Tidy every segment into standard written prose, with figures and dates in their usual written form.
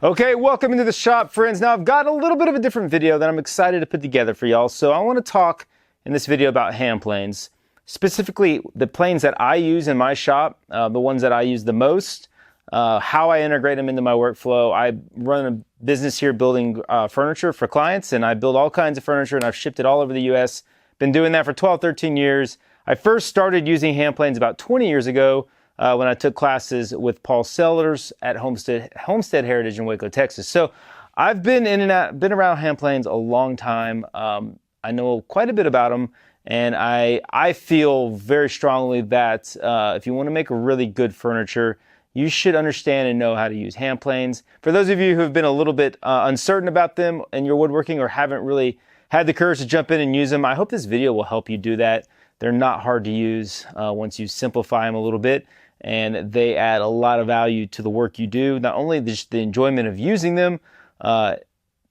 Okay, welcome into the shop, friends. Now I've got a little bit of a different video that I'm excited to put together for y'all. So I want to talk in this video about hand planes, specifically the planes that I use in my shop, the ones that I use the most, how I integrate them into my workflow. I run a business here building furniture for clients, and I build all kinds of furniture, and I've shipped it all over the US. Been doing that for 12, 13 years. I first started using hand planes about 20 years ago when I took classes with Paul Sellers at Homestead Heritage in Waco, Texas. So I've been been around hand planes a long time. I know quite a bit about them, and I feel very strongly that if you want to make a really good furniture, you should understand and know how to use hand planes. For those of you who have been a little bit uncertain about them in your woodworking or haven't really had the courage to jump in and use them, I hope this video will help you do that. They're not hard to use once you simplify them a little bit, and they add a lot of value to the work you do. Not only just the enjoyment of using them, the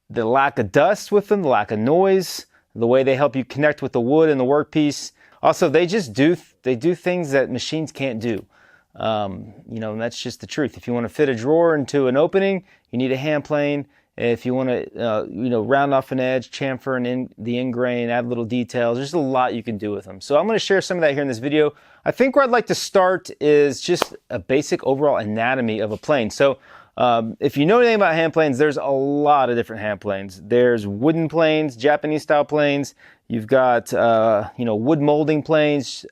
lack of dust with them, the lack of noise, the way they help you connect with the wood and the workpiece. Also, they do things that machines can't do. You know, and that's just the truth. If you want to fit a drawer into an opening, you need a hand plane. If you want to, round off an edge, chamfer the end grain, add little details, there's a lot you can do with them. So I'm going to share some of that here in this video. I think where I'd like to start is just a basic overall anatomy of a plane. So if you know anything about hand planes, there's a lot of different hand planes. There's wooden planes, Japanese style planes. You've got, wood molding planes,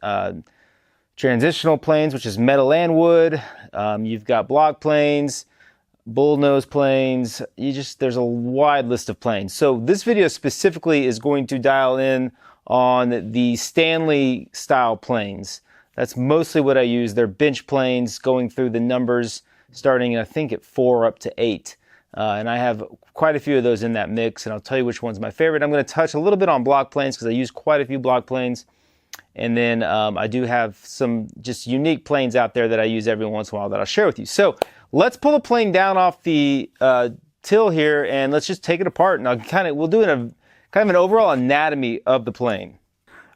transitional planes, which is metal and wood. You've got block planes, bullnose planes. There's a wide list of planes. So this video specifically is going to dial in on the Stanley style planes. That's mostly what I use. They're bench planes going through the numbers starting, I think, at 4 up to 8. And I have quite a few of those in that mix, and I'll tell you which one's my favorite. I'm going to touch a little bit on block planes because I use quite a few block planes. And then I do have some just unique planes out there that I use every once in a while that I'll share with you. So let's pull a plane down off the till here, and let's just take it apart. And we'll do kind of an overall anatomy of the plane.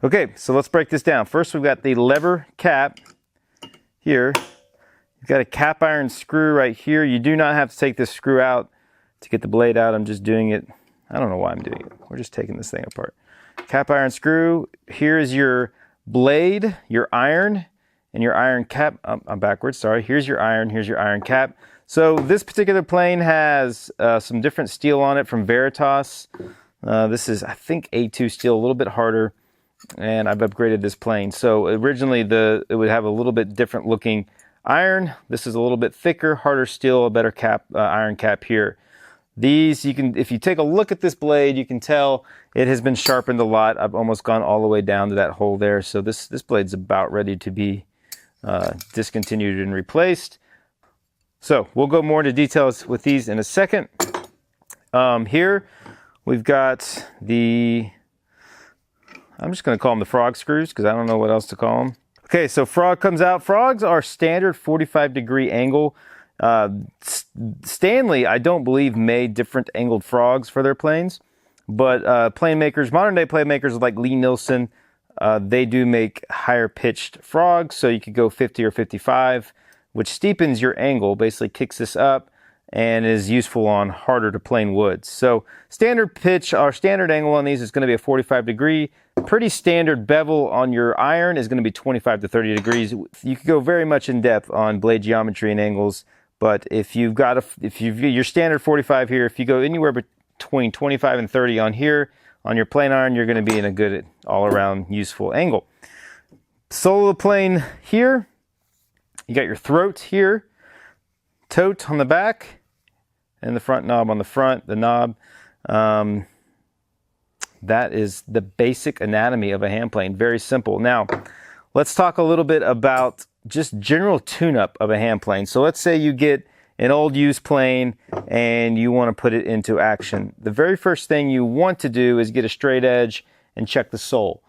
Okay, so let's break this down. First, we've got the lever cap here. You've got a cap iron screw right here. You do not have to take this screw out to get the blade out. I'm just doing it. I don't know why I'm doing it. We're just taking this thing apart. Cap iron screw. Here is your blade, your iron, and your iron cap. I'm backwards, sorry. Here's your iron cap. So this particular plane has some different steel on it from Veritas. This is, I think, A2 steel, a little bit harder, and I've upgraded this plane. So originally it would have a little bit different looking iron. This is a little bit thicker, harder steel, a better iron cap here. These, if you take a look at this blade, you can tell it has been sharpened a lot. I've almost gone all the way down to that hole there. So this blade's about ready to be discontinued and replaced. So we'll go more into details with these in a second. Here we've got I'm just going to call them the frog screws because I don't know what else to call them. Okay, so frog comes out. Frogs are standard 45-degree angle. Stanley, I don't believe, made different angled frogs for their planes, but plane makers, modern day plane makers like Lee Nielsen, they do make higher pitched frogs, so you could go 50 or 55, which steepens your angle, basically kicks this up, and is useful on harder to plane woods. So standard pitch or standard angle on these is going to be a 45 degree. Pretty standard bevel on your iron is going to be 25 to 30 degrees. You could go very much in depth on blade geometry and angles, but if you've got your standard 45 here, if you go anywhere between 25 and 30 on here on your plane iron, you're going to be in a good all-around useful angle. Sole of the plane here. You got your throat here, tote on the back, and the front knob on the front, the knob. That is the basic anatomy of a hand plane. Very simple. Now, let's talk a little bit about just general tune-up of a hand plane. So let's say you get an old used plane and you want to put it into action. The very first thing you want to do is get a straight edge and check the sole.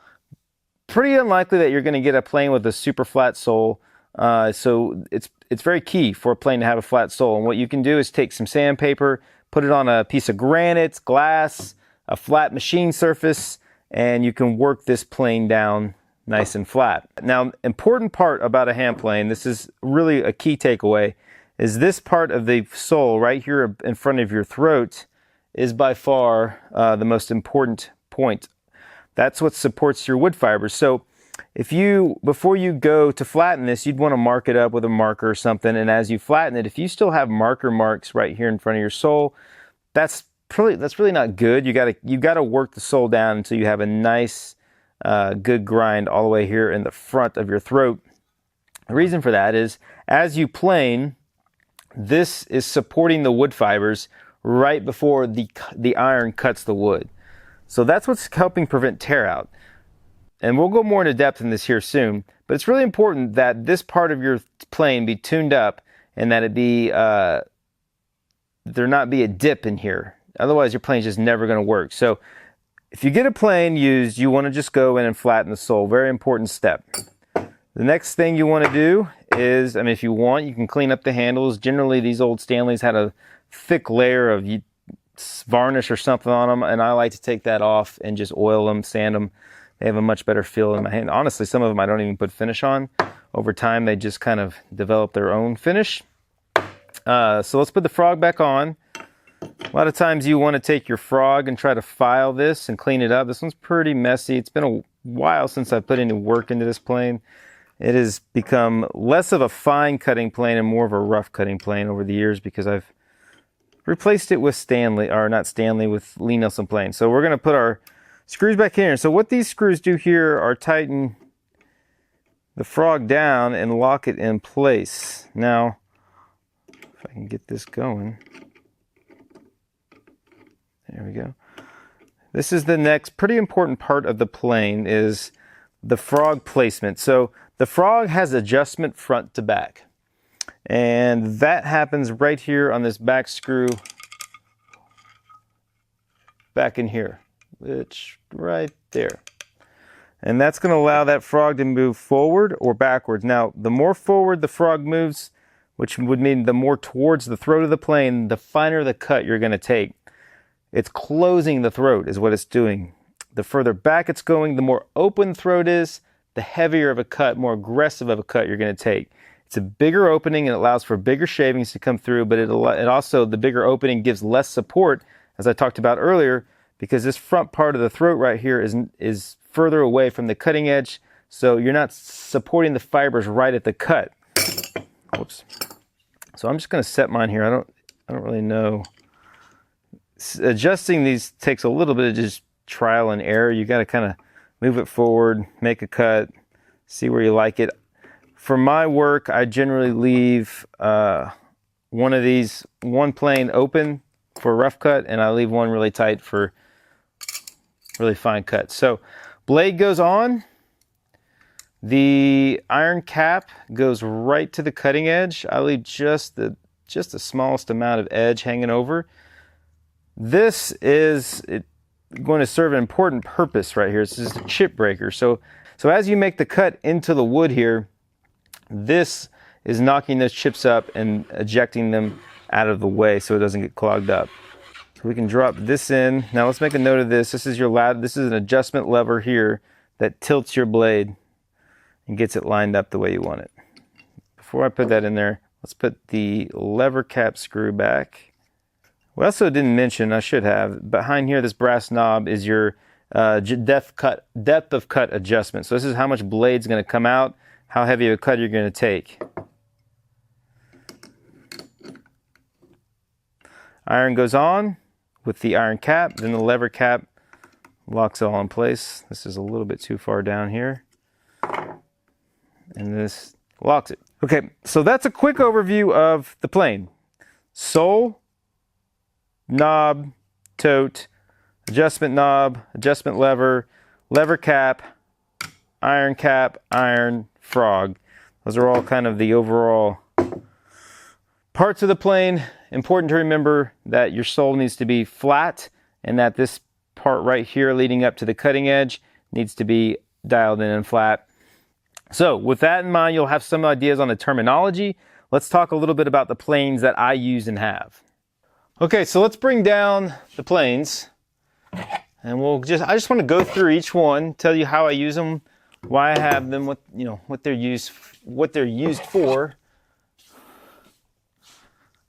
Pretty unlikely that you're going to get a plane with a super flat sole. So it's very key for a plane to have a flat sole. And what you can do is take some sandpaper, put it on a piece of granite, glass, a flat machine surface, and you can work this plane down nice and flat. Now, important part about a hand plane, this is really a key takeaway, is this part of the sole right here in front of your throat is by far the most important point. That's what supports your wood fibers. So if you, before you go to flatten this, you'd want to mark it up with a marker or something. And as you flatten it, if you still have marker marks right here in front of your sole, that's really not good. You gotta work the sole down until you have a nice, good grind all the way here in the front of your throat. The reason for that is as you plane, this is supporting the wood fibers right before the iron cuts the wood. So that's what's helping prevent tear out. And we'll go more into depth in this here soon, but it's really important that this part of your plane be tuned up and that it be, there not be a dip in here. Otherwise your plane's just never gonna work. So if you get a plane used, you wanna just go in and flatten the sole. Very important step. The next thing you wanna do is, I mean, if you want, you can clean up the handles. Generally these old Stanleys had a thick layer of varnish or something on them, and I like to take that off and just oil them, sand them. They have a much better feel in my hand. Honestly, some of them I don't even put finish on. Over time, they just kind of develop their own finish. So let's put the frog back on. A lot of times you want to take your frog and try to file this and clean it up. This one's pretty messy. It's been a while since I put any work into this plane. It has become less of a fine cutting plane and more of a rough cutting plane over the years because I've replaced it with with Lee Nelson plane. So we're going to put our screws back in here. So what these screws do here are tighten the frog down and lock it in place. Now, if I can get this going. There we go. This is the next pretty important part of the plane is the frog placement. So the frog has adjustment front to back. And that happens right here on this back screw back in here, which right there. And that's going to allow that frog to move forward or backwards. Now, the more forward the frog moves, which would mean the more towards the throat of the plane, the finer the cut you're going to take. It's closing the throat is what it's doing. The further back it's going, the more open throat is, the heavier of a cut, more aggressive of a cut you're going to take. It's a bigger opening and it allows for bigger shavings to come through, but it also, the bigger opening gives less support, as I talked about earlier, because this front part of the throat right here is further away from the cutting edge, so you're not supporting the fibers right at the cut. Whoops. So I'm just going to set mine here. I don't really know. Adjusting these takes a little bit of just trial and error. You got to kind of move it forward, make a cut, see where you like it. For my work, I generally leave one plane open for a rough cut, and I leave one really tight for really fine cut. So blade goes on. The iron cap goes right to the cutting edge. I leave just the smallest amount of edge hanging over. This is going to serve an important purpose right here. This is a chip breaker. So as you make the cut into the wood here, this is knocking those chips up and ejecting them out of the way so it doesn't get clogged up. So we can drop this in. Now let's make a note of this. This is an adjustment lever here that tilts your blade and gets it lined up the way you want it. Before I put that in there, let's put the lever cap screw back. We also didn't mention, I should have, behind here, this brass knob is your depth of cut adjustment. So this is how much blade's going to come out, how heavy of a cut you're going to take. Iron goes on with the iron cap, then the lever cap locks it all in place. This is a little bit too far down here. And this locks it. Okay, so that's a quick overview of the plane. Sole, knob, tote, adjustment knob, adjustment lever, lever cap, iron, frog. Those are all kind of the overall parts of the plane. Important to remember that your sole needs to be flat and that this part right here leading up to the cutting edge needs to be dialed in and flat. So with that in mind, you'll have some ideas on the terminology. Let's talk a little bit about the planes that I use and have. Okay, so let's bring down the planes, and I just want to go through each one, tell you how I use them, why I have them, what they're used for.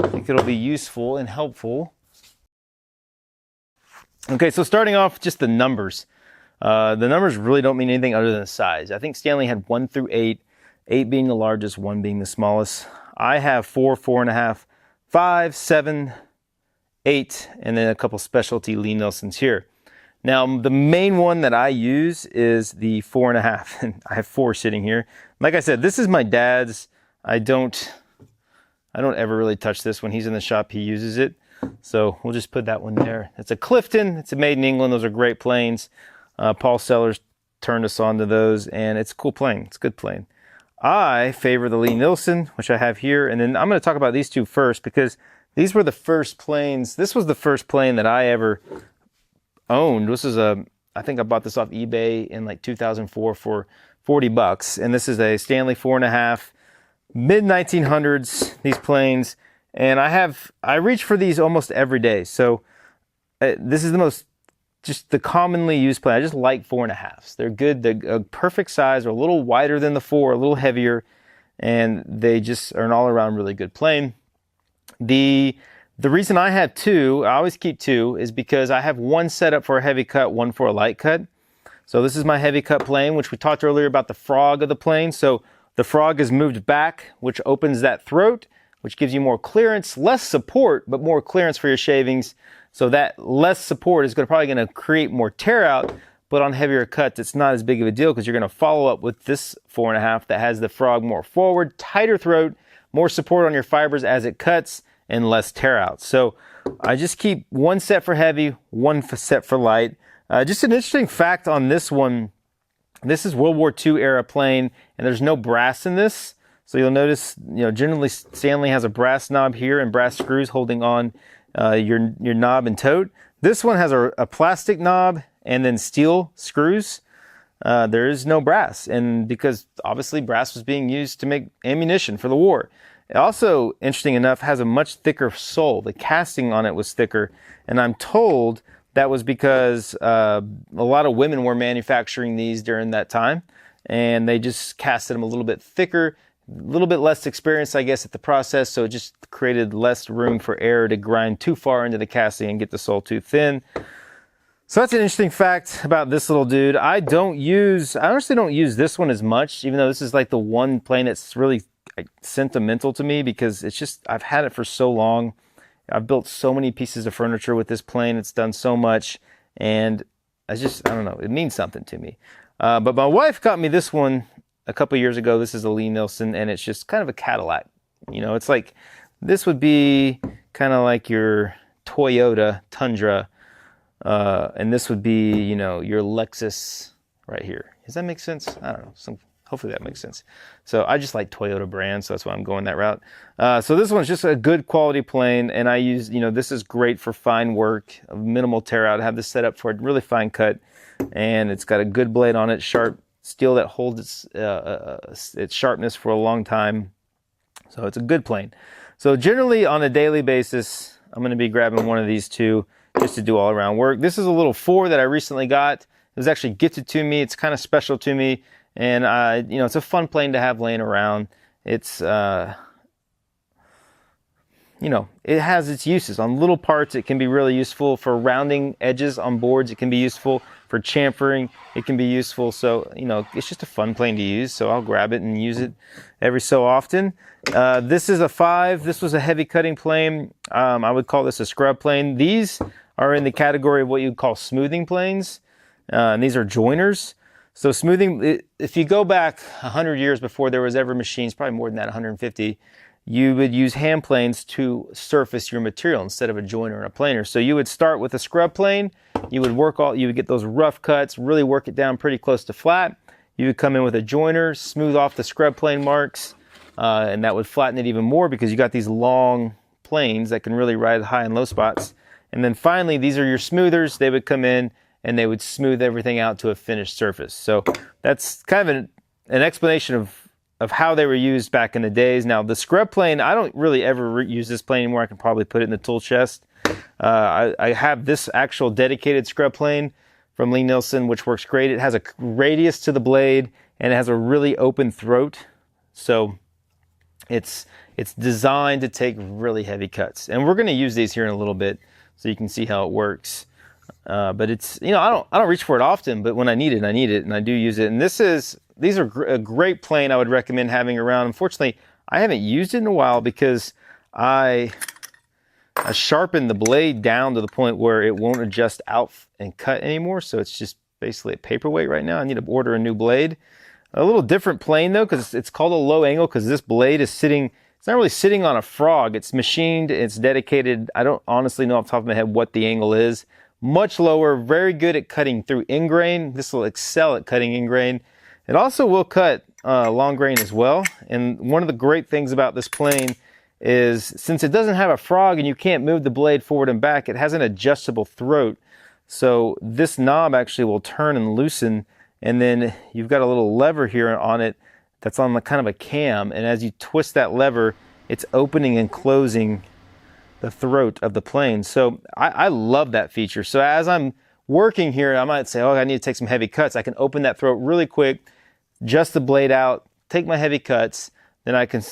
I think it'll be useful and helpful. Okay, so starting off, just the numbers. The numbers really don't mean anything other than the size. I think Stanley had 1 through 8, 8 being the largest, 1 being the smallest. I have 4, 4.5, 5, 7, 8, and then a couple specialty Lee-Nielsen's here. Now, the main one that I use is the 4.5, and I have 4 sitting here. Like I said, this is my dad's. I don't ever really touch this. When he's in the shop, he uses it. So we'll just put that one there. It's a Clifton. It's made in England. Those are great planes. Paul Sellers turned us on to those, and it's a cool plane. It's a good plane. I favor the Lee-Nielsen, which I have here, and then I'm going to talk about these two first because these were the first planes. This was the first plane that I ever owned. This is I think I bought this off eBay in like 2004 for $40, and this is a Stanley 4.5, mid-1900s, these planes, and I reach for these almost every day. So this is just the commonly used plane. I just like 4.5s. They're good. They're a perfect size. They're a little wider than the 4, a little heavier, and they just are an all-around really good plane. The reason I have 2, I always keep 2, is because I have 1 set up for a heavy cut, 1 for a light cut. So this is my heavy cut plane, which we talked earlier about the frog of the plane. So the frog is moved back, which opens that throat, which gives you more clearance, less support, but more clearance for your shavings. So that less support is probably going to create more tear out, but on heavier cuts, it's not as big of a deal because you're going to follow up with this 4.5 that has the frog more forward, tighter throat, more support on your fibers as it cuts, and less tear out. So I just keep 1 set for heavy, 1 set for light. Just an interesting fact on this one, this is World War II era plane, and there's no brass in this. So you'll notice, generally Stanley has a brass knob here and brass screws holding on your knob and tote. This one has a plastic knob and then steel screws. There is no brass, and because obviously brass was being used to make ammunition for the war. It also, interesting enough, has a much thicker sole. The casting on it was thicker, and I'm told that was because a lot of women were manufacturing these during that time, and they just casted them a little bit thicker, a little bit less experience, I guess, at the process, so it just created less room for air to grind too far into the casting and get the sole too thin. So that's an interesting fact about this little dude. I honestly don't use this one as much, even though this is like the one plane that's really sentimental to me because it's just, I've had it for so long. I've built so many pieces of furniture with this plane. It's done so much, and I don't know, it means something to me. But my wife got me this one a couple years ago. This is a Lee-Nielsen, and it's just kind of a Cadillac. It's like, this would be kind of like your Toyota Tundra, and this would be, your Lexus right here. Does that make sense? I don't know. Hopefully that makes sense. So I just like Toyota brands, so that's why I'm going that route. So this one's just a good quality plane, and I use, this is great for fine work, minimal tear out. I have this set up for a really fine cut, and it's got a good blade on it, sharp steel that holds its sharpness for a long time. So it's a good plane. So generally on a daily basis, I'm going to be grabbing one of these 2 just to do all around work. This is a little 4 that I recently got. It was actually gifted to me. It's kind of special to me. And, it's a fun plane to have laying around. It's, it has its uses. On little parts, it can be really useful. For rounding edges on boards, it can be useful. For chamfering, it can be useful. So, it's just a fun plane to use. So I'll grab it and use it every so often. This is a 5. This was a heavy cutting plane. I would call this a scrub plane. These are in the category of what you'd call smoothing planes. And these are joiners. So smoothing, if you go back 100 years before there was ever machines, probably more than that, 150, you would use hand planes to surface your material instead of a joiner and a planer. So you would start with a scrub plane, you would get those rough cuts, really work it down pretty close to flat. You would come in with a joiner, smooth off the scrub plane marks, and that would flatten it even more because you got these long planes that can really ride high and low spots. And then finally, these are your smoothers. They would come in and they would smooth everything out to a finished surface. So that's kind of an explanation of how they were used back in the days. Now the scrub plane, I don't really ever use this plane anymore. I can probably put it in the tool chest. I have this actual dedicated scrub plane from Lee-Nielsen, which works great. It has a radius to the blade, and it has a really open throat. So It's designed to take really heavy cuts, and we're going to use these here in a little bit so you can see how it works. But it's, you know, I don't reach for it often, but when I need it, and I do use it. And these are a great plane I would recommend having around. Unfortunately, I haven't used it in a while because I sharpened the blade down to the point where it won't adjust out and cut anymore. So it's just basically a paperweight right now. I need to order a new blade. A little different plane though, because it's called a low angle because this blade is sitting, it's not really sitting on a frog. It's machined, it's dedicated. I don't honestly know off the top of my head what the angle is. Much lower, very good at cutting through ingrain. This will excel at cutting ingrain. It also will cut long grain as well. And one of the great things about this plane is since it doesn't have a frog and you can't move the blade forward and back, it has an adjustable throat. So this knob actually will turn and loosen, and then you've got a little lever here on it that's on the kind of a cam, and as you twist that lever, it's opening and closing the throat of the plane. So I love that feature. So as I'm working here, I might say, oh, I need to take some heavy cuts. I can open that throat really quick, adjust the blade out, take my heavy cuts, then I can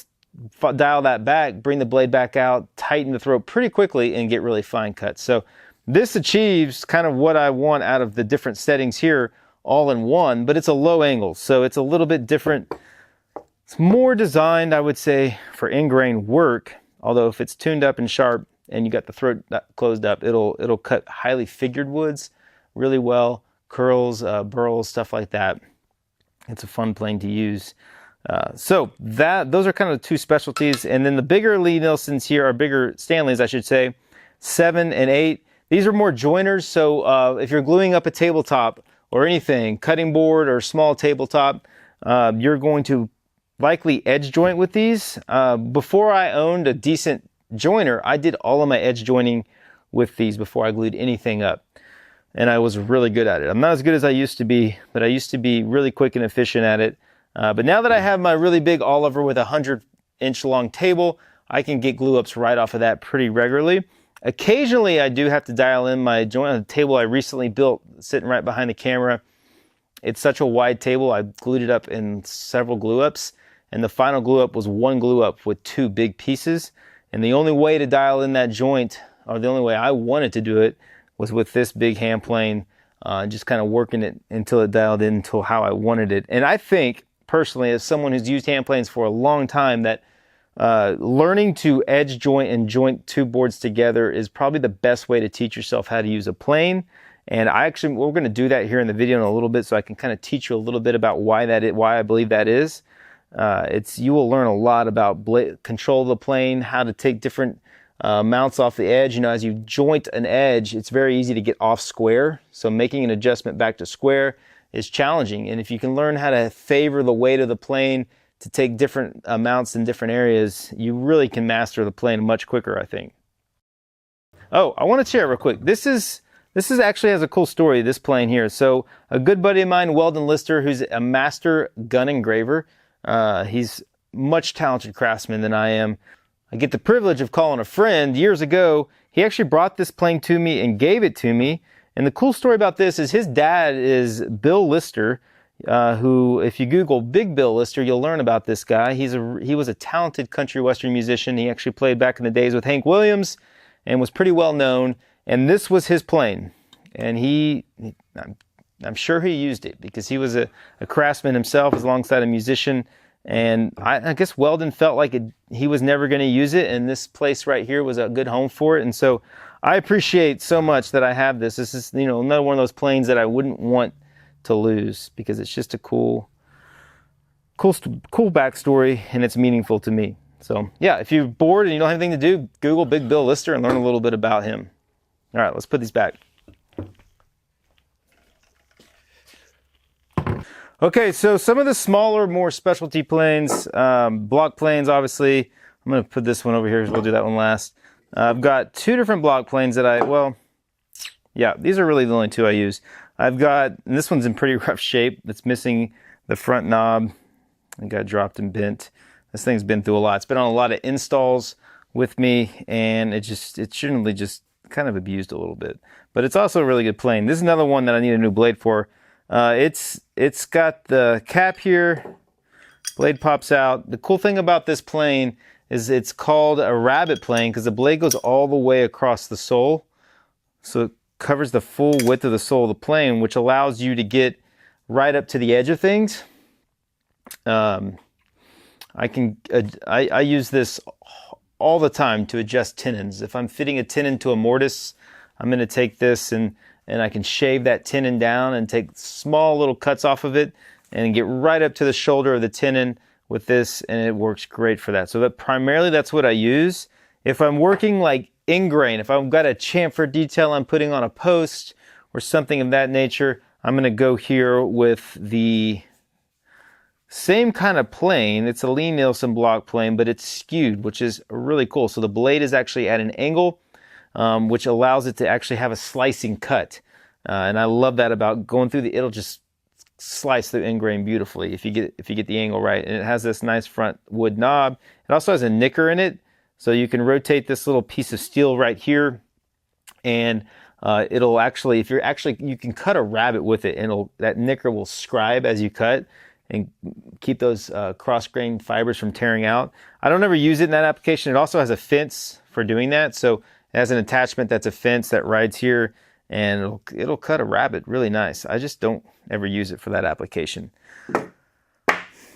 dial that back, bring the blade back out, tighten the throat pretty quickly, and get really fine cuts. So this achieves kind of what I want out of the different settings here all in one, but it's a low angle, so it's a little bit different. It's more designed, I would say, for ingrain work, although if it's tuned up and sharp and you got the throat closed up, it'll cut highly figured woods really well, curls, burls, stuff like that. It's a fun plane to use. So those are kind of the two specialties. And then the bigger Lie-Nielsens here are bigger Stanleys, I should say, 7 and 8. These are more joiners. So if you're gluing up a tabletop or anything, cutting board or small tabletop, you're going to likely edge joint with these. Before I owned a decent joiner, I did all of my edge joining with these before I glued anything up. And I was really good at it. I'm not as good as I used to be, but I used to be really quick and efficient at it. But now that I have my really big Oliver with a 100-inch long table, I can get glue ups right off of that pretty regularly. Occasionally, I do have to dial in my joint on the table I recently built, sitting right behind the camera. It's such a wide table, I glued it up in several glue ups, and the final glue up was one glue up with 2 big pieces. And the only way to dial in that joint, or the only way I wanted to do it, was with this big hand plane, just kind of working it until it dialed in until how I wanted it. And I think, personally, as someone who's used hand planes for a long time, that learning to edge joint and joint 2 boards together is probably the best way to teach yourself how to use a plane. And we're going to do that here in the video in a little bit, so I can kind of teach you a little bit about why I believe that is. You will learn a lot about control of the plane, how to take different mounts off the edge. You know, as you joint an edge, it's very easy to get off square. So making an adjustment back to square is challenging. And if you can learn how to favor the weight of the plane to take different amounts in different areas, you really can master the plane much quicker, I think. Oh, I want to share real quick. This actually has a cool story, this plane here. So a good buddy of mine, Weldon Lister, who's a master gun engraver. He's much talented craftsman than I am. I get the privilege of calling a friend. Years ago, he actually brought this plane to me and gave it to me. And the cool story about this is his dad is Bill Lister, who, if you Google Big Bill Lister, you'll learn about this guy. He was a talented country western musician. He actually played back in the days with Hank Williams and was pretty well known. And this was his plane. And I'm sure he used it because he was a craftsman himself alongside a musician. And I guess Weldon felt like he was never going to use it, and this place right here was a good home for it. And so I appreciate so much that I have this. This is, another one of those planes that I wouldn't want to lose because it's just a cool backstory, and it's meaningful to me. So yeah, if you're bored and you don't have anything to do, Google Big Bill Lister and learn a little bit about him. All right, let's put these back. Okay, so some of the smaller, more specialty planes, block planes, obviously. I'm going to put this one over here, so we'll do that one last. I've got 2 different block planes that these are really the only 2 I use. And this one's in pretty rough shape. It's missing the front knob. It got dropped and bent. This thing's been through a lot. It's been on a lot of installs with me, and it's generally just kind of abused a little bit. But it's also a really good plane. This is another one that I need a new blade for. It's got the cap here, Blade pops out. The cool thing about this plane is it's called a rabbit plane because the blade goes all the way across the sole. So it covers the full width of the sole of the plane, which allows you to get right up to the edge of things. I use this all the time to adjust tenons. If I'm fitting a tenon to a mortise, I'm going to take this and I can shave that tenon down and take small little cuts off of it and get right up to the shoulder of the tenon with this, and it works great for that. So that primarily that's what I use. If I'm working like ingrain, if I've got a chamfer detail I'm putting on a post or something of that nature, I'm going to go here with the same kind of plane. It's a Lie-Nielsen block plane, but it's skewed, which is really cool. So the blade is actually at an angle, which allows it to actually have a slicing cut. And I love that about going through it'll just slice the ingrain beautifully if you get the angle right. And it has this nice front wood knob. It also has a nicker in it, so you can rotate this little piece of steel right here, and it'll actually, you can cut a rabbit with it, and that nicker will scribe as you cut and keep those cross-grained fibers from tearing out. I don't ever use it in that application. It also has a fence for doing that, so it has an attachment that's a fence that rides here, and it'll cut a rabbit really nice. I just don't ever use it for that application.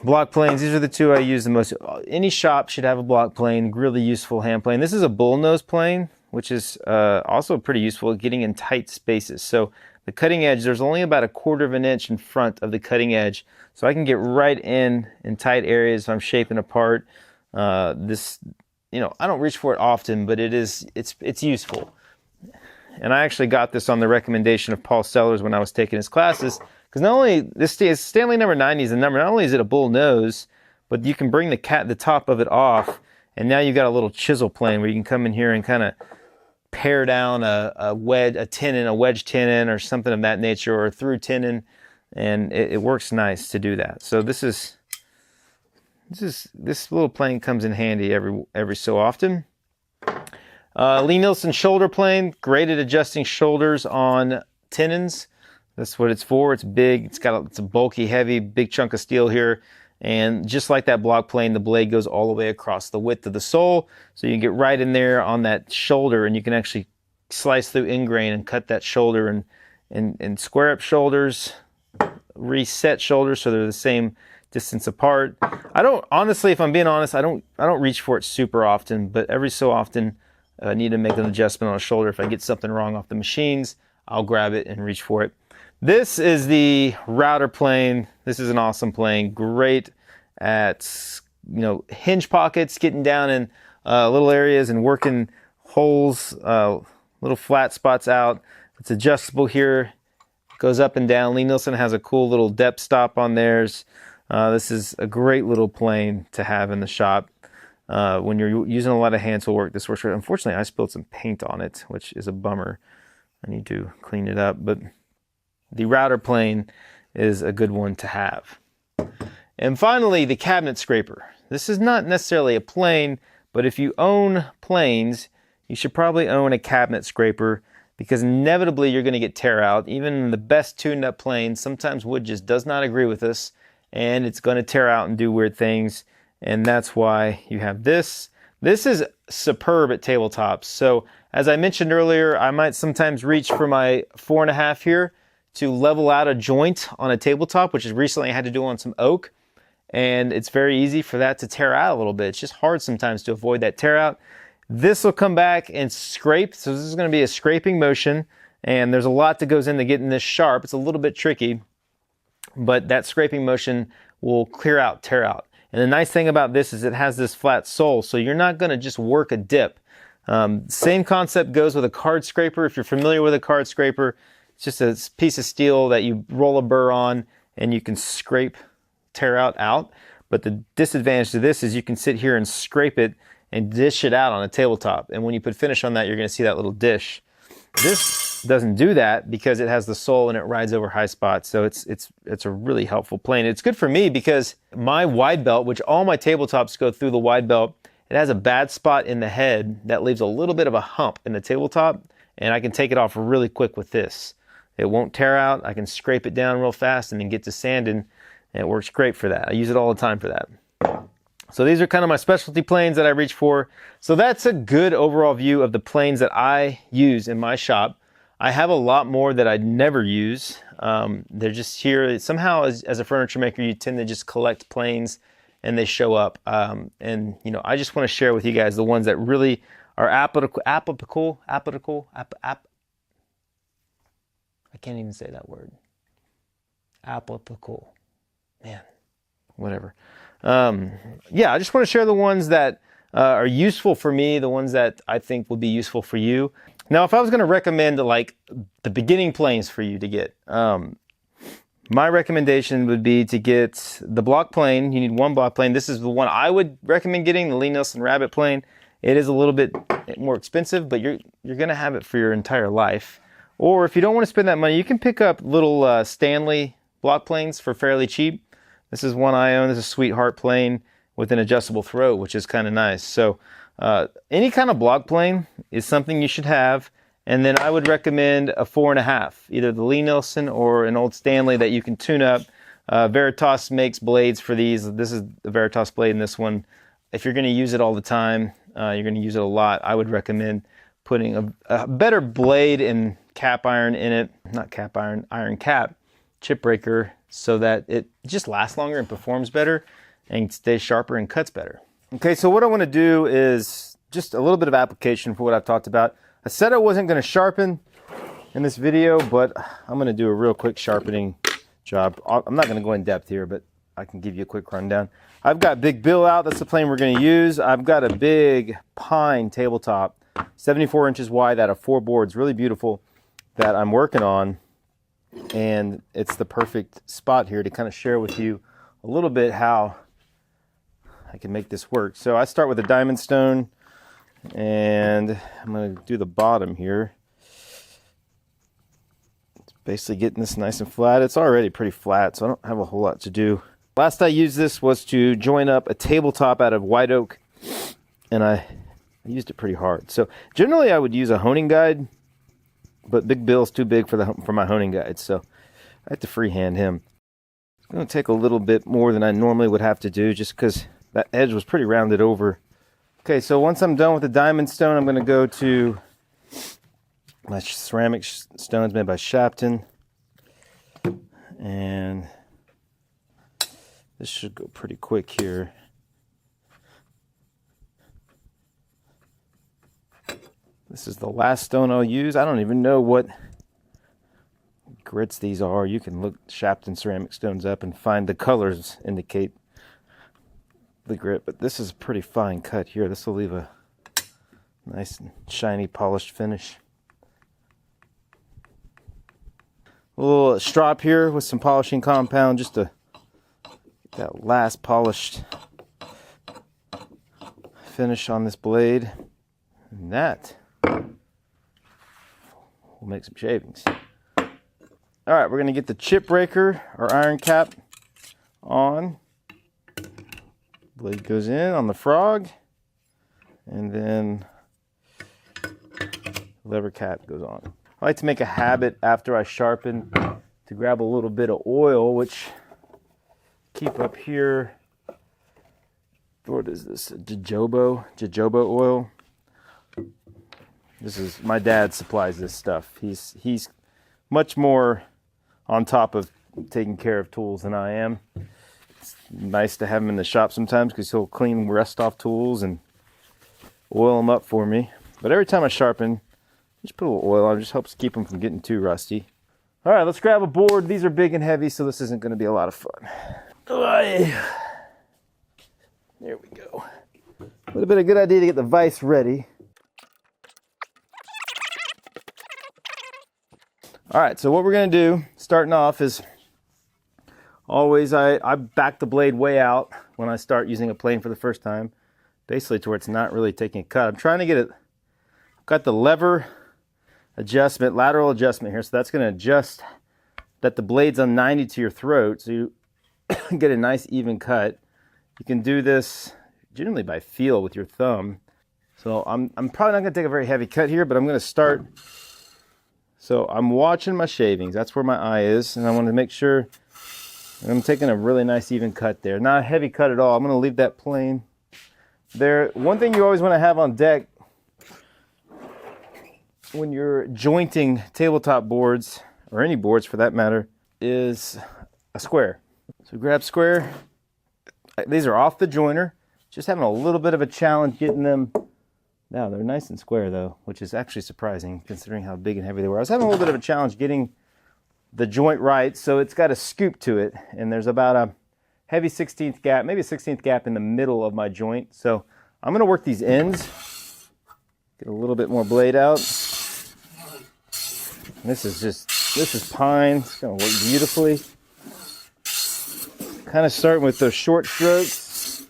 Block planes, these are the two I use the most. Any shop should have a block plane, really useful hand plane. This is a bullnose plane, which is also pretty useful at getting in tight spaces. So the cutting edge, there's only about 1/4 of an inch in front of the cutting edge, so I can get right in tight areas if I'm shaping a part. This, I don't reach for it often, but it's useful. And I actually got this on the recommendation of Paul Sellers when I was taking his classes, because not only this is Stanley number 90 is the number, not only is it a bull nose, but you can bring the top of it off, and now you've got a little chisel plane where you can come in here and kind of pare down a wedge tenon or something of that nature, or a through tenon, and it works nice to do that. So this little plane comes in handy every so often. Lie-Nielsen shoulder plane, great at adjusting shoulders on tenons. That's what it's for. It's big. It's a bulky, heavy, big chunk of steel here. And just like that block plane, the blade goes all the way across the width of the sole. So you can get right in there on that shoulder, and you can actually slice through ingrain and cut that shoulder and square up shoulders, reset shoulders so they're the same distance apart. Honestly, if I'm being honest, I don't reach for it super often, but every so often I need to make an adjustment on a shoulder. If I get something wrong off the machines, I'll grab it and reach for it. This is the router plane. This is an awesome plane. Great at hinge pockets, getting down in little areas and working holes, little flat spots out. It's adjustable here. It goes up and down. Lie-Nielsen has a cool little depth stop on theirs. This is a great little plane to have in the shop. When you're using a lot of hand tool work, this works great. Unfortunately, I spilled some paint on it, which is a bummer. I need to clean it up, but the router plane is a good one to have. And finally, the cabinet scraper. This is not necessarily a plane, but if you own planes, you should probably own a cabinet scraper, because inevitably you're going to get tear out. Even in the best tuned up planes, sometimes wood just does not agree with us, and it's going to tear out and do weird things. And that's why you have this. This is superb at tabletops. So as I mentioned earlier, I might sometimes reach for my 4.5 here to level out a joint on a tabletop, which is recently I had to do on some oak. And it's very easy for that to tear out a little bit. It's just hard sometimes to avoid that tear out. This will come back and scrape. So this is going to be a scraping motion. And there's a lot that goes into getting this sharp. It's a little bit tricky, but that scraping motion will clear out, tear out. And the nice thing about this is it has this flat sole, so you're not going to just work a dip. Same concept goes with a card scraper. If you're familiar with a card scraper, it's just a piece of steel that you roll a burr on and you can scrape, tear out. But the disadvantage to this is you can sit here and scrape it and dish it out on a tabletop. And when you put finish on that, you're going to see that little dish. This doesn't do that because it has the sole and it rides over high spots. So it's a really helpful plane. It's good for me because my wide belt, which all my tabletops go through the wide belt, it has a bad spot in the head that leaves a little bit of a hump in the tabletop, and I can take it off really quick with this. It won't tear out. I can scrape it down real fast and then get to sanding, And it works great for that. I use it all the time for that. So these are kind of my specialty planes that I reach for. So that's a good overall view of the planes that I use in my shop. I have a lot more that I never use. They're just here. Somehow as a furniture maker, you tend to just collect planes and they show up. And you know, I just want to share with you guys the ones that really are applicable. I can't even say that word. Applicable. Man, whatever. Yeah, I just want to share the ones that are useful for me, the ones that I think will be useful for you. Now, if I was going to recommend like the beginning planes for you to get, my recommendation would be to get the block plane. You need one block plane. This is the one I would recommend getting, the Lie-Nielsen Rabbit plane. It is a little bit more expensive, but you're going to have it for your entire life. Or if you don't want to spend that money, you can pick up little Stanley block planes for fairly cheap. This is one I own. This is a Sweetheart plane with an adjustable throat, which is kind of nice. So any kind of block plane is something you should have. And then I would recommend a 4.5, either the Lie-Nielsen or an old Stanley that you can tune up. Veritas makes blades for these. This is the Veritas blade in this one. If you're going to use it all the time, you're going to use it a lot, I would recommend putting a better blade and cap iron in it. Not cap iron, iron cap, chip breaker, so that it just lasts longer and performs better and stays sharper and cuts better. Okay, so what I want to do is just a little bit of application for what I've talked about. I said I wasn't going to sharpen in this video, but I'm going to do a real quick sharpening job. I'm not going to go in depth here, but I can give you a quick rundown. I've got Big Bill out. That's the plane we're going to use. I've got a big pine tabletop, 74 inches wide out of 4 boards, really beautiful, that I'm working on. And it's the perfect spot here to kind of share with you a little bit how I can make this work. So I start with a diamond stone, and I'm going to do the bottom here. It's basically getting this nice and flat. It's already pretty flat, so I don't have a whole lot to do. Last I used this was to join up a tabletop out of white oak, and I used it pretty hard. So generally I would use a honing guide, but Big Bill's too big for my honing guide, so I have to freehand him. It's going to take a little bit more than I normally would have to do, just because that edge was pretty rounded over. Okay, so once I'm done with the diamond stone, I'm going to go to my ceramic stones made by Shapton. And this should go pretty quick here. This is the last stone I'll use. I don't even know what grits these are. You can look Shapton ceramic stones up and find the colors indicate the grit, but this is a pretty fine cut here. This will leave a nice and shiny polished finish. A little strop here with some polishing compound just to get that last polished finish on this blade. And that will make some shavings. All right, we're going to get the chip breaker or iron cap on. Blade goes in on the frog, and then lever cap goes on. I like to make a habit after I sharpen to grab a little bit of oil, which keep up here. What is this? Jojoba oil. This is my dad supplies this stuff. He's much more on top of taking care of tools than I am. It's nice to have him in the shop sometimes because he'll clean rust off tools and oil them up for me. But every time I sharpen, just put a little oil on. It just helps keep them from getting too rusty. All right, let's grab a board. These are big and heavy, so this isn't going to be a lot of fun. There we go. Would have been a good idea to get the vise ready. All right, so what we're going to do, starting off, is always I back the blade way out when I start using a plane for the first time, basically to where it's not really taking a cut. I'm trying to get it, I've got the lever adjustment, lateral adjustment here, so that's going to adjust that the blade's on 90 to your throat, so you get a nice even cut. You can do this generally by feel with your thumb. So I'm probably not going to take a very heavy cut here, but I'm going to start. So I'm watching my shavings. That's where my eye is, and I want to make sure And I'm taking a really nice even cut there. Not a heavy cut at all. I'm going to leave that plain there. One thing you always want to have on deck when you're jointing tabletop boards, or any boards for that matter, is a square. So grab square. These are off the joiner. Just having a little bit of a challenge getting them. Now they're nice and square though, which is actually surprising considering how big and heavy they were. I was having a little bit of a challenge getting the joint right, so it's got a scoop to it, and there's about a heavy 16th gap, maybe a 16th gap in the middle of my joint. So I'm going to work these ends, get a little bit more blade out. This is pine. It's going to work beautifully. Kind of starting with those short strokes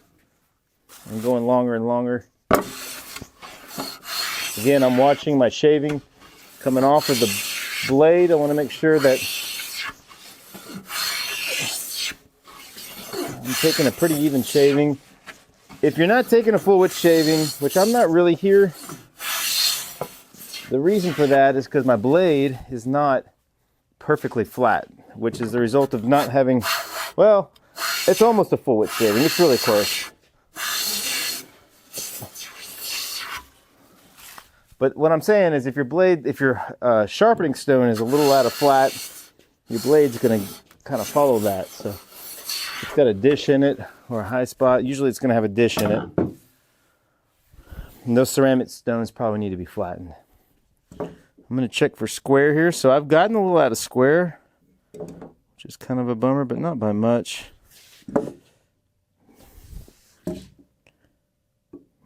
and going longer and longer. Again, I'm watching my shaving coming off of the blade. I want to make sure that I'm taking a pretty even shaving. If you're not taking a full width shaving, which I'm not really here, the reason for that is because my blade is not perfectly flat, which is the result of not having, well, it's almost a full width shaving. It's really close. But what I'm saying is if your sharpening stone is a little out of flat, your blade's going to kind of follow that. So it's got a dish in it or a high spot. Usually it's going to have a dish in it. And those ceramic stones probably need to be flattened. I'm going to check for square here. So I've gotten a little out of square, which is kind of a bummer, but not by much.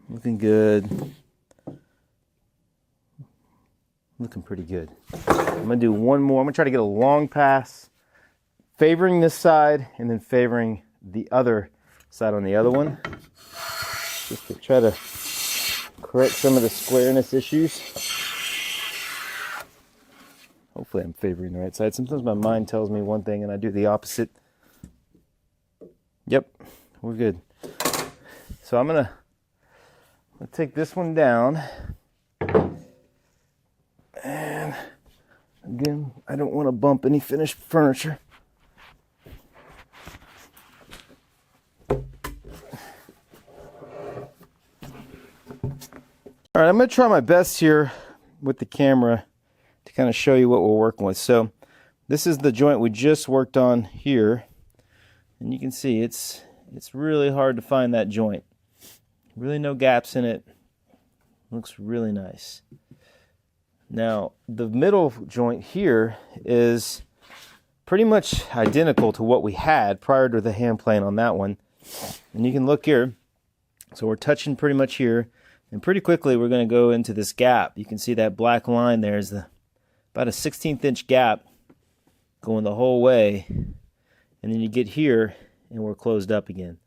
Looking good. Looking pretty good. I'm going to do one more. I'm going to try to get a long pass, favoring this side and then favoring the other side on the other one, just to try to correct some of the squareness issues. Hopefully I'm favoring the right side. Sometimes my mind tells me one thing and I do the opposite. Yep, we're good. So I'm gonna take this one down. And again, I don't want to bump any finished furniture. All right, I'm going to try my best here with the camera to kind of show you what we're working with. So this is the joint we just worked on here. And you can see it's really hard to find that joint. Really no gaps in it. Looks really nice. Now, the middle joint here is pretty much identical to what we had prior to the hand plane on that one. And you can look here. So we're touching pretty much here. And pretty quickly we're going to go into this gap. You can see that black line there is about a 16th inch gap going the whole way. And then you get here and we're closed up again.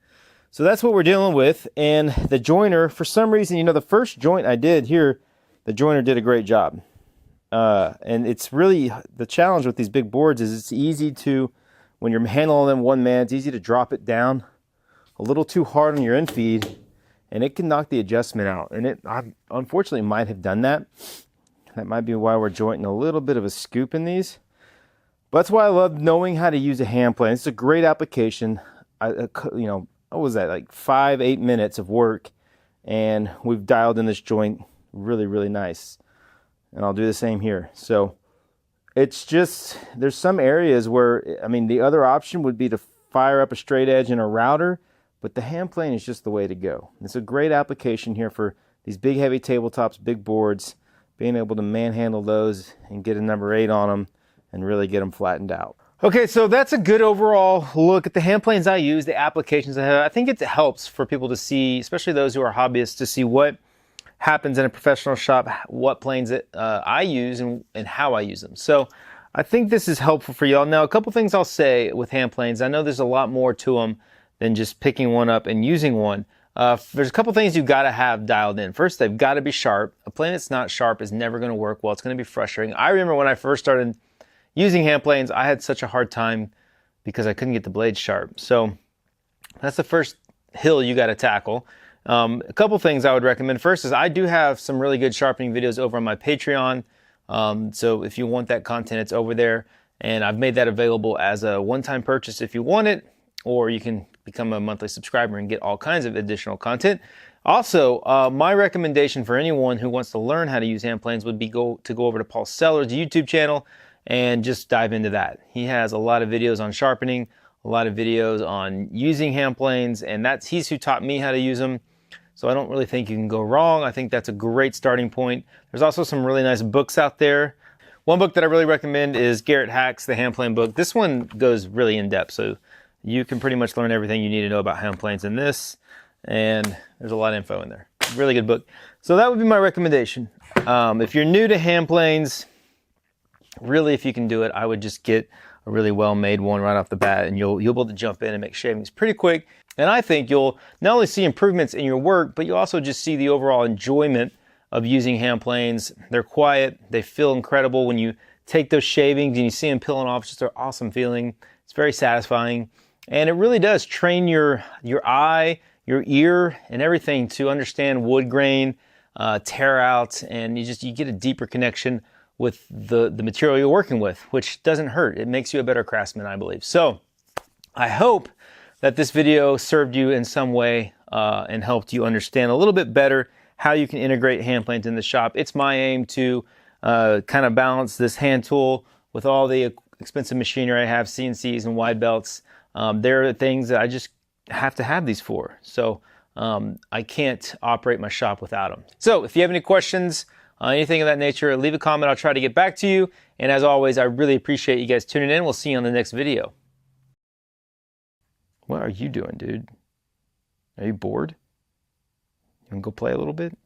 So that's what we're dealing with. And the joiner, for some reason, you know, the first joint I did here, the joiner did a great job. And it's really, the challenge with these big boards is it's easy to, when you're handling them one man, it's easy to drop it down a little too hard on your end feed, and it can knock the adjustment out. And I unfortunately might have done that. That might be why we're jointing a little bit of a scoop in these. But that's why I love knowing how to use a hand plane. It's a great application. You know, what was that, like 5-8 minutes of work, and we've dialed in this joint really, really nice. And I'll do the same here. So it's just, there's some areas where, I mean, the other option would be to fire up a straight edge in a router, but the hand plane is just the way to go. It's a great application here for these big heavy tabletops, big boards, being able to manhandle those and get a number 8 on them and really get them flattened out. Okay, so that's a good overall look at the hand planes I use, the applications I have. I think it helps for people to see, especially those who are hobbyists, to see what happens in a professional shop, what planes I use and how I use them. So I think this is helpful for y'all. Now, a couple things I'll say with hand planes. I know there's a lot more to them than just picking one up and using one. There's a couple things you've got to have dialed in. First, they've got to be sharp. A plane that's not sharp is never going to work well. It's going to be frustrating. I remember when I first started using hand planes, I had such a hard time because I couldn't get the blade sharp. So that's the first hill you got to tackle. A couple things I would recommend. First is I do have some really good sharpening videos over on my Patreon. So if you want that content, it's over there. And I've made that available as a one-time purchase if you want it, or you can become a monthly subscriber and get all kinds of additional content. Also, my recommendation for anyone who wants to learn how to use hand planes would be to go over to Paul Seller's YouTube channel and just dive into that. He has a lot of videos on sharpening, a lot of videos on using hand planes, and he's who taught me how to use them. So I don't really think you can go wrong. I think that's a great starting point. There's also some really nice books out there. One book that I really recommend is Garrett Hack's The Hand Plane book. This one goes really in depth, so you can pretty much learn everything you need to know about hand planes in this, and there's a lot of info in there. Really good book. So that would be my recommendation. If you're new to hand planes, really, if you can do it, I would just get a really well-made one right off the bat, and you'll be able to jump in and make shavings pretty quick. And I think you'll not only see improvements in your work, but you'll also just see the overall enjoyment of using hand planes. They're quiet. They feel incredible when you take those shavings and you see them peeling off. It's just an awesome feeling. It's very satisfying. And it really does train your eye, your ear, and everything to understand wood grain, tear out, and you get a deeper connection with the material you're working with, which doesn't hurt. It makes you a better craftsman, I believe. So I hope that this video served you in some way and helped you understand a little bit better how you can integrate hand planes in the shop. It's my aim to kind of balance this hand tool with all the expensive machinery I have, CNCs and wide belts. There are things that I just have to have these for. So I can't operate my shop without them. So if you have any questions, anything of that nature, leave a comment. I'll try to get back to you. And as always, I really appreciate you guys tuning in. We'll see you on the next video. What are you doing, dude? Are you bored? You want to go play a little bit?